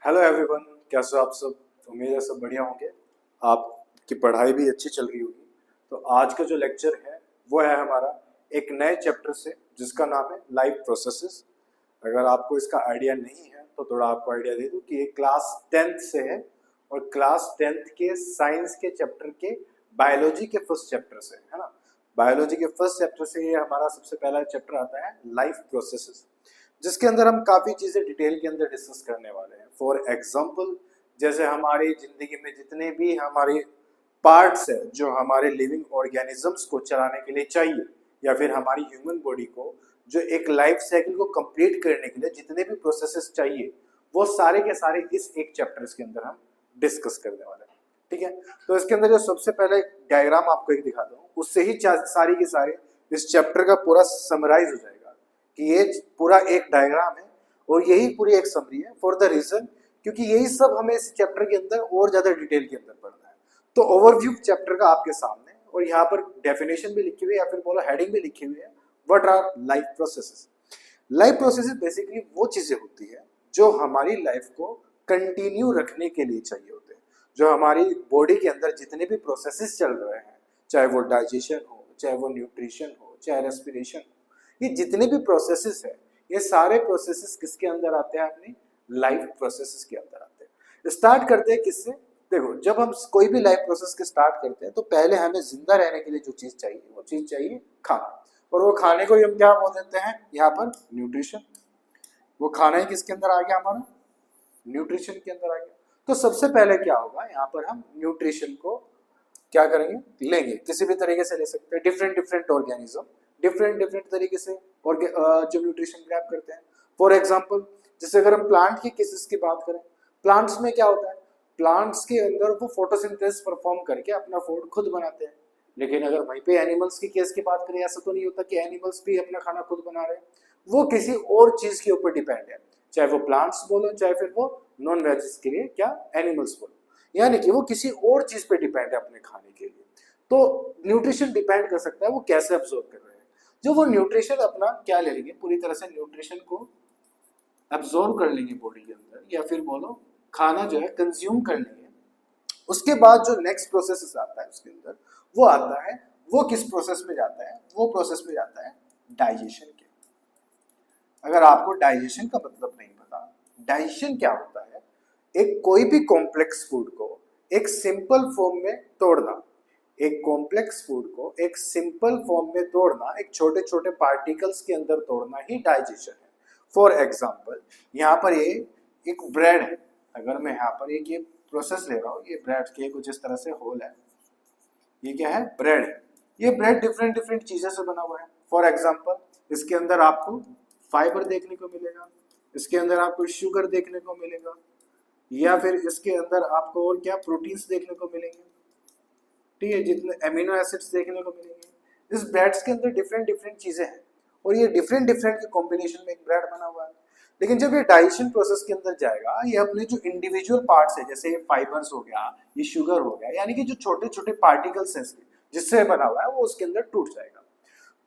Hello everyone, कैसे हो आप सब। उम्मीद है सब बढ़िया होंगे। आपकी पढ़ाई भी अच्छी चल रही होगी। तो आज का जो लेक्चर है वो है हमारा एक नए चैप्टर से, जिसका नाम है लाइफ प्रोसेसेस। अगर आपको इसका आइडिया नहीं है तो थोड़ा आपको आइडिया दे दूं कि ये क्लास 10th से है और क्लास 10th के साइंस के चैप्टर के बायोलॉजी के फर्स्ट चैप्टर से है ना। बायोलॉजी के फर्स्ट चैप्टर से ये हमारा सबसे पहला चैप्टर आता है लाइफ प्रोसेसेस, जिसके अंदर हम काफ़ी चीज़ें डिटेल के अंदर डिस्कस करने वाले हैं। फॉर एग्जांपल, जैसे हमारी ज़िंदगी में जितने भी हमारे पार्ट्स है जो हमारे लिविंग ऑर्गेनिजम्स को चलाने के लिए चाहिए, या फिर हमारी ह्यूमन बॉडी को जो एक लाइफ साइकिल को कंप्लीट करने के लिए जितने भी प्रोसेसेस चाहिए, वो सारे के सारे इस एक चैप्टर्स के अंदर हम डिस्कस करने वाले हैं। ठीक है, तो इसके अंदर जो सबसे पहले डायग्राम आपको एक दिखाता हूँ, उससे ही सारी के सारे इस चैप्टर का पूरा समराइज हो जाएगा कि ये पूरा एक डायग्राम है और यही पूरी एक समरी है। फॉर द रीजन, क्योंकि यही सब हमें इस चैप्टर के अंदर और ज्यादा डिटेल के अंदर पढ़ना है। तो ओवरव्यू चैप्टर का आपके सामने, और यहाँ पर डेफिनेशन भी लिखी हुई है या फिर बोलो हेडिंग भी लिखी हुई है, what our life processes. Life processes basically वो चीजें होती है जो हमारी लाइफ को कंटिन्यू रखने के लिए चाहिए होते हैं। जो हमारी बॉडी के अंदर जितने भी प्रोसेसेस चल रहे हैं, चाहे वो डाइजेशन हो, चाहे वो न्यूट्रिशन हो, चाहे रेस्पिरेशन हो, ये जितने भी प्रोसेसेस है, ये सारे प्रोसेसेस किसके अंदर आते हैं? अपनी लाइफ प्रोसेसेस के अंदर आते हैं। स्टार्ट करते हैं किससे? देखो, जब हम कोई भी लाइफ प्रोसेस के स्टार्ट करते हैं तो पहले हमें जिंदा रहने के लिए जो चीज चाहिए वो चीज चाहिए खाना। और वो खाने को हम क्या बोल देते हैं यहाँ पर? न्यूट्रिशन। वो खाना ही किसके अंदर आ गया? हमारा न्यूट्रिशन के अंदर आ गया। तो सबसे पहले क्या होगा, यहाँ पर हम न्यूट्रिशन को क्या करेंगे? लेंगे। किसी भी तरीके से ले सकते हैं, different different organism different different तरीके से और जो न्यूट्रिशन ग्रैब करते हैं। फॉर एग्जांपल, जैसे अगर हम प्लांट की केसेस की बात करें, प्लांट्स में क्या होता है? प्लांट्स के अंदर वो फोटोसिंथेसिस परफॉर्म करके अपना फूड खुद बनाते हैं। लेकिन अगर वहीं पे एनिमल्स की केस की बात करें, ऐसा तो नहीं होता कि एनिमल्स भी अपना खाना खुद बना रहे हैं। वो किसी और चीज के ऊपर डिपेंड है, चाहे वो प्लांट्स बोलो, चाहे फिर वो नॉन वेजिस के लिए क्या एनिमल्स बोलो, यानी कि वो किसी और चीज पे डिपेंड है अपने खाने के लिए। तो न्यूट्रिशन डिपेंड कर सकता है वो कैसे अब्सॉर्ब कर रहे हैं। जो वो न्यूट्रिशन अपना क्या ले लेंगे, पूरी तरह से न्यूट्रिशन को अब्सॉर्ब कर लेंगे बॉडी के अंदर, या फिर बोलो खाना जो है कंज्यूम कर लेंगे। उसके बाद जो नेक्स्ट प्रोसेस आता है उसके अंदर, वो आता है, वो किस प्रोसेस में जाता है? वो प्रोसेस में जाता है डाइजेशन के। अगर आपको डाइजेशन का मतलब नहीं पता, डाइजेशन क्या होता है? एक कोई भी कॉम्प्लेक्स फूड को एक सिंपल फॉर्म में तोड़ना, एक कॉम्प्लेक्स फूड को एक सिंपल फॉर्म में तोड़ना, एक छोटे छोटे पार्टिकल्स के अंदर तोड़ना ही डाइजेशन है। फॉर एग्जाम्पल, यहाँ पर ये एक ब्रेड है। अगर मैं यहाँ पर एक ये प्रोसेस ले रहा हूँ, ये ब्रेड के कुछ इस तरह से होल है, ये क्या है? ब्रेड है। ये ब्रेड डिफरेंट डिफरेंट चीज़ों से बना हुआ है। फॉर एग्जाम्पल, इसके अंदर आपको फाइबर देखने को मिलेगा, इसके अंदर आपको शुगर देखने को मिलेगा, या फिर इसके अंदर आपको और क्या प्रोटीन्स देखने को मिलेंगे। ठीक है, जितने एमिनो एसिड्स देखने को मिलेंगे। इस ब्रेड्स के अंदर डिफरेंट डिफरेंट चीज़ें हैं और ये डिफरेंट डिफरेंट के कॉम्बिनेशन में एक ब्रेड बना हुआ है। लेकिन जब ये डाइजेशन प्रोसेस के अंदर जाएगा, ये अपने जो इंडिविजुअल पार्ट्स है, जैसे ये फाइबर्स हो गया, ये शुगर हो गया, यानी कि जो छोटे छोटे पार्टिकल्स हैं जिससे बना हुआ है, वो उसके अंदर टूट जाएगा।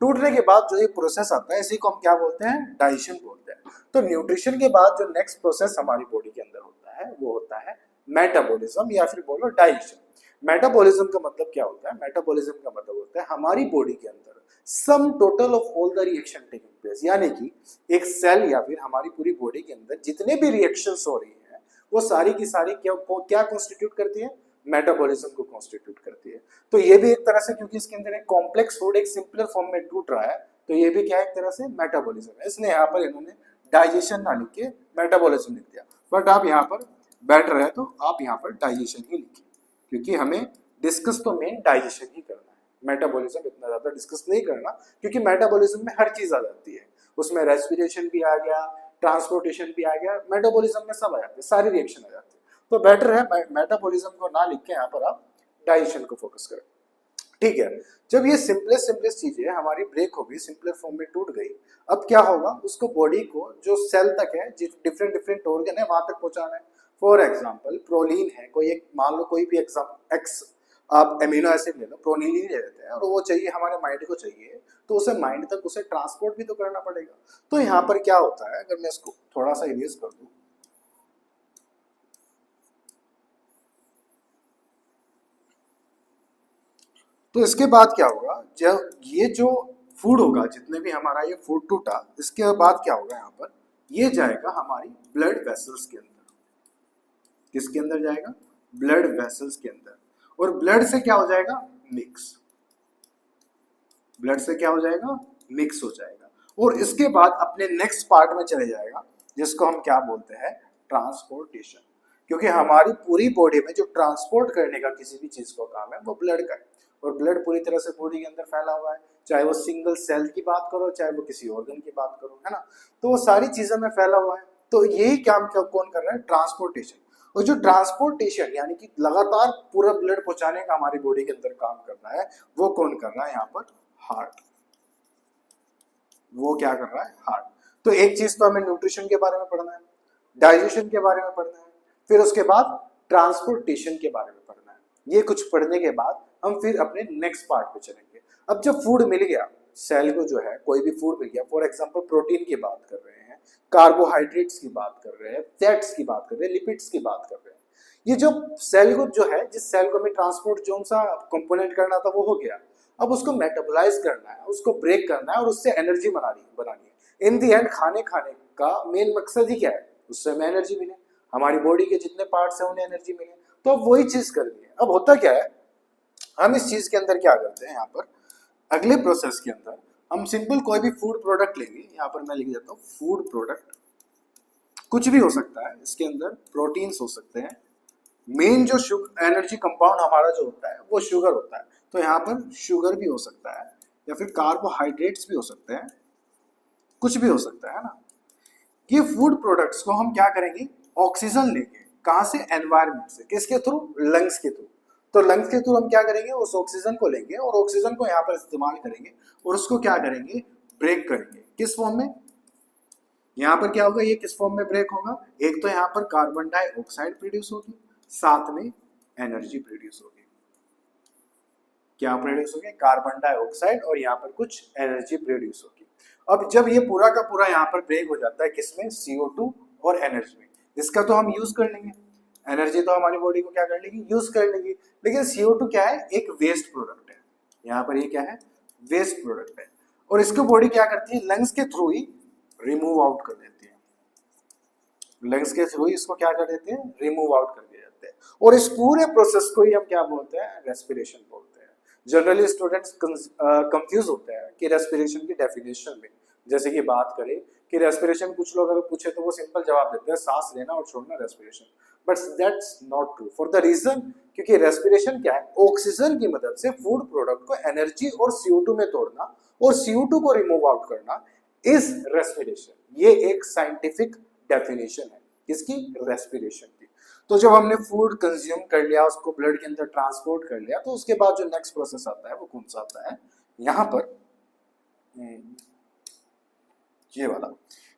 टूटने के बाद जो ये प्रोसेस आता है, इसी को हम क्या बोलते हैं? डाइजेशन बोलते हैं। तो न्यूट्रिशन के बाद जो नेक्स्ट प्रोसेस हमारी बॉडी के अंदर होता है वो होता है मेटाबॉलिज्म, या फिर बोलो डाइजेशन। मेटाबॉलिज्म का मतलब क्या होता है? मेटाबॉलिज्म का मतलब होता है हमारी बॉडी के अंदर sum total of all the reaction taking place, यानी कि एक सेल या फिर हमारी पूरी बॉडी के अंदर जितने भी रिएक्शंस हो रही हैं, वो सारी की सारी क्या कॉन्स्टिट्यूट करती है? मेटाबॉलिज्म को कॉन्स्टिट्यूट करती है। तो ये भी एक तरह से, क्योंकि इसके अंदर एक कॉम्प्लेक्स फूड एक सिंपलर फॉर्म में टूट रहा है, तो ये भी क्या है? एक तरह से मेटाबॉलिज्म है। इसलिए यहाँ पर इन्होंने डाइजेशन ना लिख के मेटाबॉलिज्म लिख दिया, बट आप यहाँ पर बेटर है तो आप यहाँ पर डाइजेशन ही लिखिए, क्योंकि हमें डिस्कस तो मेन डाइजेशन ही करना है। मेटाबॉलिज्म इतना ज्यादा डिस्कस नहीं करना, क्योंकि मेटाबॉलिज्म में हर चीज आ जाती है। उसमें रेस्पिरेशन भी आ गया, ट्रांसपोर्टेशन भी आ गया, मेटाबॉलिज्म में सब आ जाते हैं, सारी रिएक्शन आ जाती है। तो बेटर है मेटाबॉलिज्म को ना लिख के यहाँ पर आप डाइजेशन को फोकस करें। ठीक है, जब ये सिंपलेस्ट सिंपलेस्ट चीजें हमारी ब्रेक हो गई, सिंपलर फॉर्म में टूट गई, अब क्या होगा? उसको बॉडी को जो सेल तक है, डिफरेंट डिफरेंट ऑर्गन है, वहां तक पहुंचाना है। फॉर एग्जाम्पल, प्रोलीन है, कोई एक मान लो कोई भी एग्जाम एक्स आप एमिनो एसिड ले लो, प्रोलीन ले लेते हैं, और वो चाहिए हमारे माइंड को चाहिए, तो उसे माइंड तक उसे ट्रांसपोर्ट भी तो करना पड़ेगा। तो यहाँ पर क्या होता है, अगर मैं इसको थोड़ा सा इरेज कर दूं, तो इसके बाद क्या होगा, जब ये जो फूड होगा, जितने भी हमारा ये फूड टूटा, इसके बाद क्या होगा, यहाँ पर ये जाएगा हमारी ब्लड वेसल्स के अंदर। किसके अंदर जाएगा? ब्लड वेसल्स के अंदर। और ब्लड से क्या हो जाएगा? मिक्स। ब्लड से क्या हो जाएगा? मिक्स हो जाएगा। और इसके बाद अपने नेक्स्ट पार्ट में चले जाएगा, जिसको हम क्या बोलते हैं? ट्रांसपोर्टेशन। क्योंकि हमारी पूरी बॉडी में जो ट्रांसपोर्ट करने का किसी भी चीज का काम है वो ब्लड का है। और ब्लड पूरी तरह से बॉडी के अंदर फैला हुआ है, चाहे वो सिंगल सेल की बात करो, चाहे वो किसी ऑर्गन की बात करो, है ना। तो वो सारी चीजों में फैला हुआ है। तो यही काम कौन कर रहा है? ट्रांसपोर्टेशन। और जो ट्रांसपोर्टेशन यानी कि लगातार पूरा ब्लड पहुंचाने का हमारी बॉडी के अंदर काम करना है, वो कौन कर रहा है? यहाँ पर हार्ट। वो क्या कर रहा है? हार्ट। तो एक चीज तो हमें न्यूट्रिशन के बारे में पढ़ना है, डाइजेशन के बारे में पढ़ना है, फिर उसके बाद ट्रांसपोर्टेशन के बारे में पढ़ना है। ये कुछ पढ़ने के बाद हम फिर अपने नेक्स्ट पार्ट पे चलेंगे। अब जब फूड मिल गया सेल को, जो है कोई भी फूड मिल गया, फॉर एग्जांपल प्रोटीन की बात कर रहे हैं, कार्बोहाइड्रेट्स की बात कर रहे हैं, फैट्स की बात कर रहे हैं, लिपिड्स की बात कर रहे हैं, ये जो सेल को जो है, जिस सेल को हमें ट्रांसपोर्ट जो सा कंपोनेंट करना था वो हो गया। अब उसको मेटाबोलाइज करना है, उसको ब्रेक करना है और उससे एनर्जी बनानी है। इन दी एंड खाने का मेन मकसद ही क्या है? उससे हमें एनर्जी मिले, हमारी बॉडी के जितने पार्ट्स हैं उन्हें एनर्जी मिले। तो अब वही चीज करनी है। अब होता क्या है, हम इस चीज के अंदर क्या करते हैं, यहाँ पर अगले प्रोसेस के अंदर हम सिंपल कोई भी फूड प्रोडक्ट लेंगे। यहाँ पर मैं लिख देता हूँ फूड प्रोडक्ट, कुछ भी हो सकता है, इसके अंदर प्रोटीन्स हो सकते हैं। मेन जो एनर्जी कंपाउंड हमारा जो होता है वो शुगर होता है। तो यहाँ पर शुगर भी हो सकता है, या फिर कार्बोहाइड्रेट्स भी हो सकते हैं, कुछ भी हो सकता है ना। ये फूड प्रोडक्ट्स को हम क्या करेंगे? ऑक्सीजन लेंगे। कहाँ से? एनवायरमेंट से। किसके थ्रू? लंग्स के थ्रू। तो लंग्स के थ्रू हम क्या करेंगे? उस ऑक्सीजन को लेंगे और ऑक्सीजन को यहाँ पर इस्तेमाल करेंगे और उसको क्या करेंगे? ब्रेक करेंगे। किस फॉर्म में? यहाँ पर क्या होगा? ये किस फॉर्म में ब्रेक होगा? एक तो यहाँ पर कार्बन डाइऑक्साइड प्रोड्यूस होगी, साथ में एनर्जी प्रोड्यूस होगी। क्या प्रोड्यूस होगी? कार्बन डाइऑक्साइड, और यहाँ पर कुछ एनर्जी प्रोड्यूस होगी। अब जब ये पूरा का पूरा यहाँ पर ब्रेक हो जाता है, किसमें? CO2 और एनर्जी में। इसका तो हम यूज कर लेंगे, एनर्जी तो हमारी बॉडी को क्या कर लेगी? यूज कर लेगी। लेकिन CO2 क्या है? एक वेस्ट प्रोडक्ट है। यहाँ पर ये क्या है? वेस्ट प्रोडक्ट है। और इसको बॉडी क्या करती है? लंग्स के थ्रू ही रिमूव आउट कर देती है। लंग्स के थ्रू ही इसको क्या कर देते हैं? रिमूव आउट कर दिया जाते हैं। और इस पूरे प्रोसेस को ही हम क्या बोलते हैं? रेस्पिरेशन बोलते हैं। जनरली स्टूडेंट्स कंफ्यूज होते हैं कि रेस्पिरेशन की डेफिनेशन में, जैसे कि बात करें कि रेस्पिरेशन, कुछ लोग अगर पूछे तो वो सिंपल जवाब देते हैं सांस लेना और छोड़ना respiration. But that's not true, for the reason क्योंकि रेस्पिरेशन क्या है? ऑक्सीजन की मदद से फूड प्रोडक्ट को एनर्जी और CO2 में तोड़ना और CO2 को रिमूव आउट करना इज रेस्पिरेशन। ये एक साइंटिफिक डेफिनेशन है किसकी? रेस्पिरेशन की। तो जब हमने फूड कंज्यूम कर लिया, उसको ब्लड के अंदर ट्रांसपोर्ट कर लिया, तो उसके बाद जो नेक्स्ट प्रोसेस आता है वो कौन सा आता है? यहाँ पर ये वाला,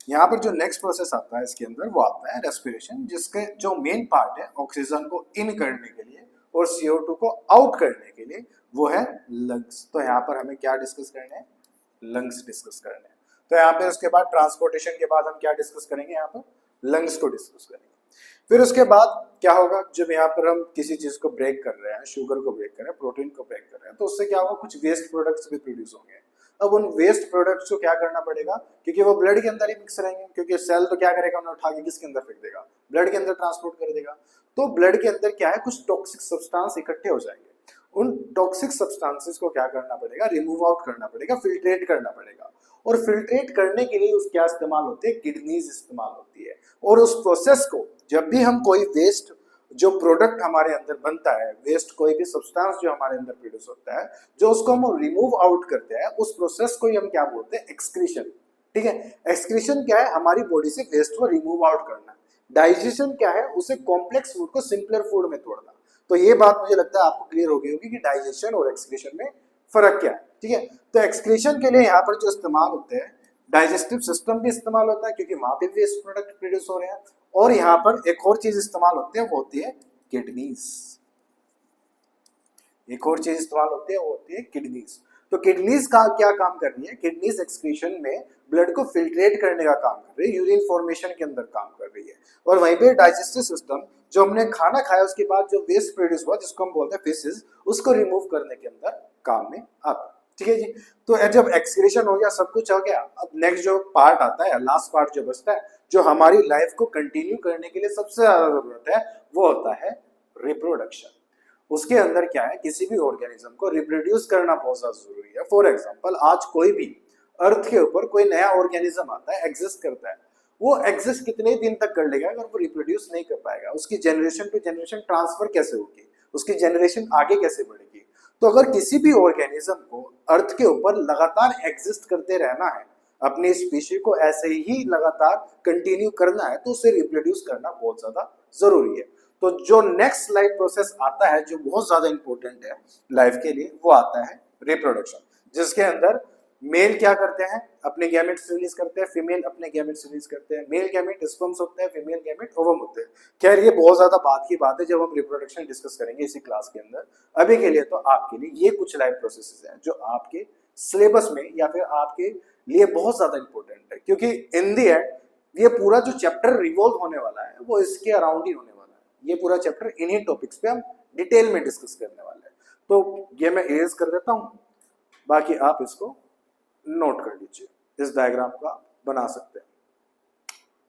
यहाँ पर जो नेक्स्ट प्रोसेस आता है इसके अंदर वो आता है रेस्पिरेशन, जिसके जो मेन पार्ट है ऑक्सीजन को इन करने के लिए और CO2 को आउट करने के लिए, वो है लंग्स। तो यहाँ पर हमें क्या डिस्कस करने हैं? लंग्स डिस्कस करने हैं। तो यहाँ पे उसके बाद ट्रांसपोर्टेशन के बाद हम क्या डिस्कस करेंगे? यहाँ पर लंग्स को डिस्कस करेंगे। फिर उसके बाद क्या होगा? जब यहाँ पर हम किसी चीज को ब्रेक कर रहे हैं, शुगर को ब्रेक कर रहे हैं, प्रोटीन को ब्रेक कर रहे हैं, तो उससे क्या होगा? कुछ वेस्ट प्रोडक्ट्स भी प्रोड्यूस होंगे। अब उन वेस्ट प्रोडक्ट्स को क्या करना पड़ेगा? क्योंकि वो ब्लड के अंदर ही मिक्स रहेंगे, क्योंकि सेल तो क्या करेगा? उन्हें उठा के किसके अंदर फेंक देगा? ब्लड के अंदर ट्रांसपोर्ट कर देगा। तो ब्लड के अंदर क्या है? कुछ टॉक्सिक सब्सटेंस इकट्ठे हो जाएंगे। उन टॉक्सिक सब्सटेंसेस को क्या करना पड़ेगा? रिमूव आउट करना पड़ेगा, फिल्ट्रेट करना पड़ेगा। और फिल्ट्रेट करने के लिए उस क्या इस्तेमाल होते हैं? किडनीज इस्तेमाल होती है। और उस प्रोसेस को जब भी हम कोई वेस्ट जो प्रोडक्ट हमारे अंदर बनता है, वेस्ट कोई भी सब्सटेंस जो हमारे अंदर प्रोड्यूस होता है, जो उसको हम रिमूव आउट करते हैं, उस प्रोसेस को ही हम क्या बोलते हैं? एक्सक्रीशन। ठीक है, एक्सक्रीशन क्या है? हमारी बॉडी से वेस्ट को रिमूव आउट करना। डाइजेशन क्या है? उसे कॉम्प्लेक्स फूड को सिंपलर फूड में तोड़ना। तो ये बात मुझे लगता है आपको क्लियर हो गई होगी कि डाइजेशन और एक्सक्रीशन में फर्क क्या है। ठीक है, तो एक्सक्रीशन के लिए यहाँ पर जो इस्तेमाल होते हैं, डाइजेस्टिव सिस्टम भी इस्तेमाल होता है क्योंकि वहां पे वेस्ट प्रोडक्ट प्रोड्यूस हो रहे हैं। और यहाँ पर एक और चीज इस्तेमाल होती है, वो होती है किडनीज। एक और चीज इस्तेमाल होती है, वो होती है किडनीज। तो किडनीज का क्या काम कर रही है? किडनीज एक्सक्रीशन में ब्लड को फिल्ट्रेट करने का काम कर रही है, यूरिन फॉर्मेशन के अंदर काम कर रही है। और वहीं पे डाइजेस्टिव सिस्टम, जो हमने खाना खाया उसके बाद जो वेस्ट प्रोड्यूस हुआ, जिसको हम बोलते हैं फेसेस, उसको रिमूव करने के अंदर काम में आता है। ठीक है जी। तो जब एक्सक्रीशन हो गया, सब कुछ हो गया, अब नेक्स्ट जो पार्ट आता है, लास्ट पार्ट जो बचता है, जो हमारी लाइफ को कंटिन्यू करने के लिए सबसे ज्यादा जरूरत है, वो होता है रिप्रोडक्शन। उसके अंदर क्या है, किसी भी ऑर्गेनिज्म को रिप्रोड्यूस करना बहुत ज्यादा जरूरी है। फॉर एग्जाम्पल, आज कोई भी अर्थ के ऊपर कोई नया ऑर्गेनिज्म आता है, एग्जिस्ट करता है, वो एग्जिस्ट कितने दिन तक कर लेगा अगर वो रिप्रोड्यूस नहीं कर पाएगा? उसकी जनरेशन टू जनरेशन ट्रांसफर कैसे होगी, उसकी जनरेशन आगे कैसे बढ़ेगी? तो अगर किसी भी ऑर्गेनिज्म को अर्थ के ऊपर लगातार एग्जिस्ट करते रहना है, अपनी स्पीशी को ऐसे ही लगातार कंटिन्यू करना है, तो उसे रिप्रोड्यूस करना बहुत ज्यादा जरूरी है। तो जो नेक्स्ट लाइफ प्रोसेस आता है, जो बहुत ज्यादा इंपॉर्टेंट है लाइफ के लिए, वो आता है रिप्रोडक्शन, जिसके अंदर मेल क्या करते हैं, अपने गैमेट्स रिलीज करते हैं, फीमेल अपने गैमेट्स रिलीज करते हैं। मेल गैमेट स्पर्म्स होते हैं, फीमेल गैमेट ओवम होते हैं। खैर ये बहुत ज्यादा बात की बात है, जब हम रिप्रोडक्शन डिस्कस करेंगे इसी क्लास के अंदर। अभी के लिए तो आपके लिए ये कुछ लाइफ प्रोसेसेस हैं जो आपके सिलेबस में या फिर आपके लिए बहुत ज्यादा इंपॉर्टेंट है, क्योंकि इन दी एंड ये पूरा जो चैप्टर रिवॉल्व होने वाला है वो इसके अराउंड ही होने वाला है। ये पूरा चैप्टर इन्हीं टॉपिक्स पे हम डिटेल में डिस्कस करने वाले हैं। तो ये मैं इरेज कर देता हूं, बाकी आप इसको नोट कर लीजिए। इस डायग्राम को आप बना सकते हैं।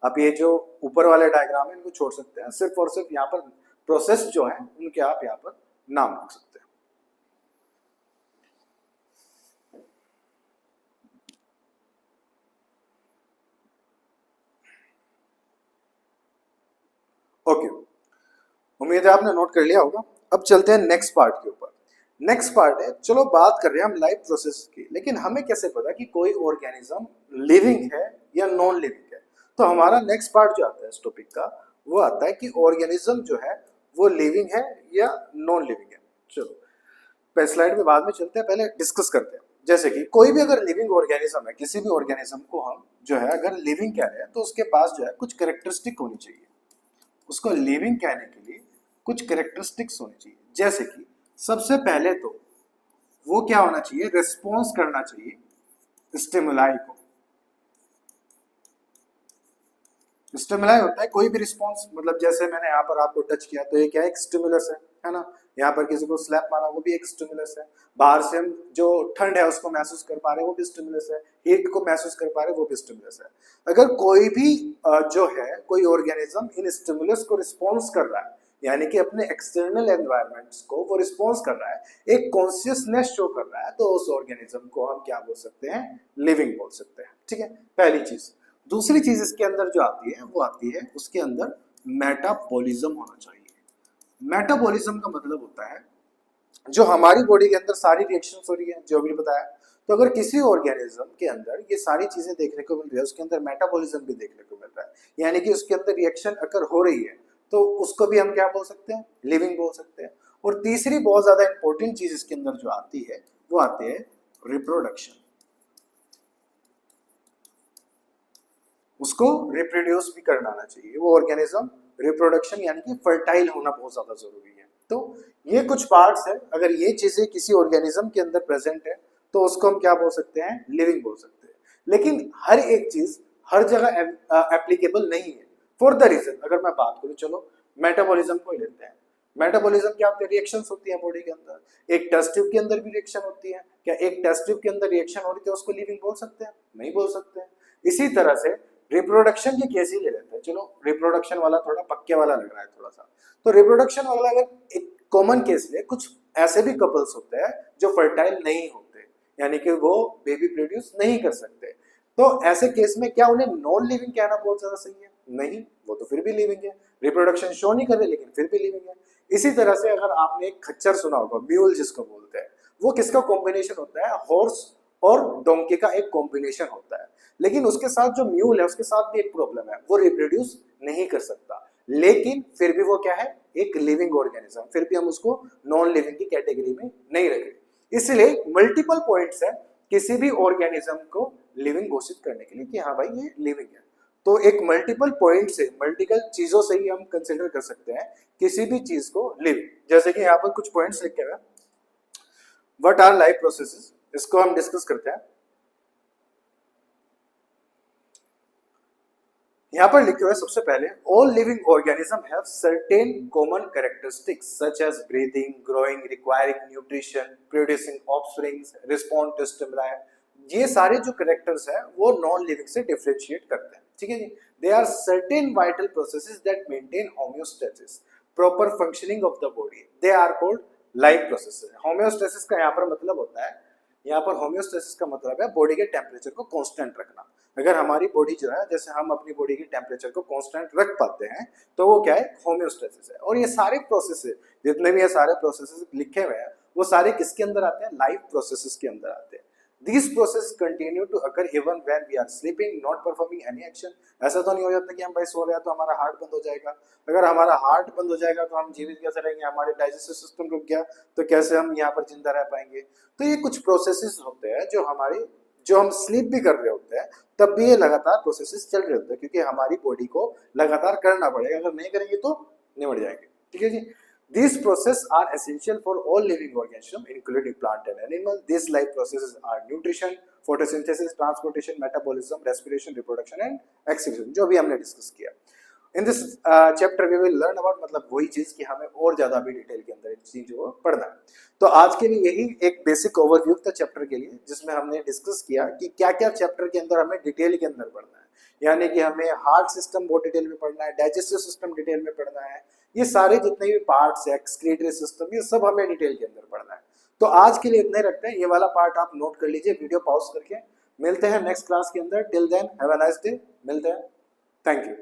आप ये जो ऊपर वाले डायग्राम है इनको छोड़ सकते हैं, सिर्फ और सिर्फ यहाँ पर प्रोसेस जो है उनके आप यहाँ पर नाम लिख सकते हैं। ओके, उम्मीद है आपने नोट कर लिया होगा। अब चलते हैं नेक्स्ट पार्ट के ऊपर। नेक्स्ट पार्ट है, चलो बात कर रहे हैं हम लाइफ प्रोसेस की, लेकिन हमें कैसे पता कि कोई ऑर्गेनिज्म लिविंग है या नॉन लिविंग है? तो हमारा नेक्स्ट पार्ट जो आता है इस टॉपिक का, वो आता है कि ऑर्गेनिज्म जो है वो लिविंग है या नॉन लिविंग है। चलो पहले स्लाइड में बाद में चलते हैं, पहले डिस्कस करते हैं। जैसे कि कोई भी अगर लिविंग ऑर्गेनिज्म है, किसी भी ऑर्गेनिज्म को हम जो है अगर लिविंग कह रहे हैं, तो उसके पास जो है कुछ कैरेक्टरिस्टिक होनी चाहिए। उसको लिविंग कहने के लिए कुछ कैरेक्टरिस्टिक्स होनी चाहिए। जैसे कि सबसे पहले तो वो क्या होना चाहिए, रिस्पॉन्स करना चाहिए स्टिमुलाई को। स्टिमुलाई होता है कोई भी रिस्पॉन्स, मतलब जैसे मैंने यहाँ पर आपको टच किया तो ये क्या है, एक स्टिमुलस है ना। यहाँ पर किसी को स्लैप मारा, वो भी एक स्टिमुलस है। बाहर से हम जो ठंड है उसको महसूस कर पा रहे हैं, वो भी स्टिमुलस है। हीट को महसूस कर पा रहे हैं, वो भी स्टिमुलस है। अगर कोई भी जो है कोई ऑर्गेनिज्म इन स्टिमुलस को रिस्पॉन्स कर रहा है, यानी कि अपने एक्सटर्नल एनवायरनमेंट्स को वो रिस्पॉन्स कर रहा है, एक कॉन्शियसनेस शो कर रहा है, तो उस ऑर्गेनिज्म को हम क्या बोल सकते हैं, लिविंग बोल सकते हैं। ठीक है, पहली चीज। दूसरी चीज इसके अंदर जो आती है वो आती है उसके अंदर मेटाबॉलिज्म होना चाहिए। मेटाबॉलिज्म का मतलब होता है जो हमारी बॉडी के अंदर सारी रिएक्शंस हो रही है, जो अभी बताया। तो अगर किसी ऑर्गेनिज्म के अंदर ये सारी चीजें देखने को मिल रही है, उसके अंदर मेटाबॉलिज्म भी देखने को मिल रहा है, यानी कि उसके अंदर रिएक्शन अगर हो रही है, तो उसको भी हम क्या बोल सकते हैं, लिविंग बोल सकते हैं। और तीसरी बहुत ज्यादा इंपॉर्टेंट चीज इसके अंदर जो आती है वो आती है रिप्रोडक्शन। उसको रिप्रोड्यूस भी करना आना चाहिए वो ऑर्गेनिज्म। रिप्रोडक्शन यानी कि फर्टाइल होना बहुत ज्यादा जरूरी है। तो ये कुछ पार्ट्स है, अगर ये चीजें किसी ऑर्गेनिज्म के अंदर प्रेजेंट है तो उसको हम क्या बोल सकते हैं, लिविंग बोल सकते हैं। लेकिन हर एक चीज हर जगह एप्लीकेबल नहीं है। फॉर द रीजन अगर मैं बात करूं, चलो मेटाबॉलिज्म को लेते हैं। मेटाबॉलिज्म क्या होती है, रिएक्शंस होती है बॉडी के अंदर। एक टेस्ट ट्यूब के अंदर भी रिएक्शन होती है, क्या एक टेस्ट ट्यूब के अंदर रिएक्शन हो रही है उसको लिविंग बोल सकते हैं? नहीं बोल सकते हैं। इसी तरह से रिप्रोडक्शन के केस ही ले लेते हैं। चलो रिप्रोडक्शन वाला थोड़ा पक्के वाला लग रहा है थोड़ा सा, तो रिप्रोडक्शन वाला अगर एक कॉमन केस ले, कुछ ऐसे भी कपल्स होते हैं जो फर्टाइल नहीं होते, यानी कि वो बेबी प्रोड्यूस नहीं कर सकते, तो ऐसे केस में क्या उन्हें नॉन लिविंग कहना बहुत ज्यादा सही है? नहीं, वो तो फिर भी लिविंग है, रिप्रोडक्शन शो नहीं कर रहे लेकिन फिर भी लिविंग है। इसी तरह से अगर आपने एक खच्चर सुना होगा, म्यूल जिसको बोलते हैं, वो किसका कॉम्बिनेशन होता है, हॉर्स और डोंकी का एक कॉम्बिनेशन होता है। लेकिन उसके साथ जो म्यूल है उसके साथ भी एक प्रॉब्लम है, वो रिप्रोड्यूस नहीं कर सकता, लेकिन फिर भी वो क्या है, एक लिविंग ऑर्गेनिज्म। फिर भी हम उसको नॉन लिविंग की कैटेगरी में नहीं रखें। इसलिए मल्टीपल पॉइंट्स है किसी भी ऑर्गेनिज्म को लिविंग घोषित करने के लिए कि हाँ भाई ये लिविंग है। तो एक मल्टीपल पॉइंट से, मल्टीपल चीजों से ही हम कंसिडर कर सकते हैं किसी भी चीज को लिविंग। जैसे कि यहाँ पर कुछ पॉइंट्स लिखे हुए हैं, व्हाट आर लाइफ प्रोसेसेस, इसको हम डिस्कस करते हैं। यहाँ पर लिखे हुए सबसे पहले all living organism have certain common characteristics such as breathing, growing, requiring nutrition, producing offsprings, respond to stimuli. ये सारे जो कैरेक्टर्स हैं वो नॉन लिविंग से डिफरेंशिएट करते हैं, ठीक है जी। They are certain vital processes that maintain homeostasis, proper functioning of the body, they are called life processes. Homeostasis का यहाँ पर मतलब होता है, यहाँ पर होम्योस्टेसिस का मतलब है बॉडी के टेम्परेचर को कांस्टेंट रखना। अगर हमारी बॉडी जो है, जैसे हम अपनी बॉडी के टेम्परेचर को कांस्टेंट रख पाते हैं तो वो क्या है, होम्योस्टेसिस है। और ये सारे प्रोसेस जितने भी ये सारे प्रोसेस लिखे हुए हैं वो सारे किसके अंदर आते हैं, लाइफ प्रोसेसेस के अंदर आते हैं। These processes continue to occur even when we are sleeping, not performing any action। ऐसा तो नहीं हो जाता कि हम भाई सो रहे हैं तो हमारा हार्ट बंद हो जाएगा। अगर हमारा हार्ट बंद हो जाएगा तो हम जीवित कैसे रहेंगे, हमारे डाइजेस्टिव सिस्टम रुक गया तो कैसे हम यहाँ पर जिंदा रह पाएंगे। तो ये कुछ प्रोसेसेस होते हैं जो हम स्लीप भी कर रहे होते हैं तब भी ये लगातार प्रोसेसेस चल रहे होते हैं, क्योंकि हमारी बॉडी को लगातार करना पड़ेगा, अगर नहीं करेंगे तो निमट जाएंगे, ठीक है जी। These processes are essential for all living organisms, including plant and animal. These life processes are nutrition, photosynthesis, transportation, metabolism, respiration, reproduction, and excretion, जो भी हमने डिस्कस किया। In this chapter we will learn about, मतलब वही चीज कि हमें और ज्यादा भी डिटेल के अंदर इन चीजों को पढ़ना है। तो आज के लिए यही एक बेसिक ओवरव्यू था चैप्टर के लिए, जिसमें हमने डिस्कस किया कि क्या क्या चैप्टर के अंदर हमें डिटेल के अंदर पढ़ना है। यानी कि हमें हार्ट सिस्टम बहुत डिटेल में पढ़ना है, डाइजेस्टिव सिस्टम डिटेल में पढ़ना है, ये सारे जितने भी पार्ट्स है, एक्सक्रीटरी सिस्टम, ये सब हमें डिटेल के अंदर पढ़ना है। तो आज के लिए इतना ही रखते हैं, ये वाला पार्ट आप नोट कर लीजिए, वीडियो पॉज करके। मिलते हैं नेक्स्ट क्लास के अंदर, till then have a nice day, मिलते हैं, थैंक यू।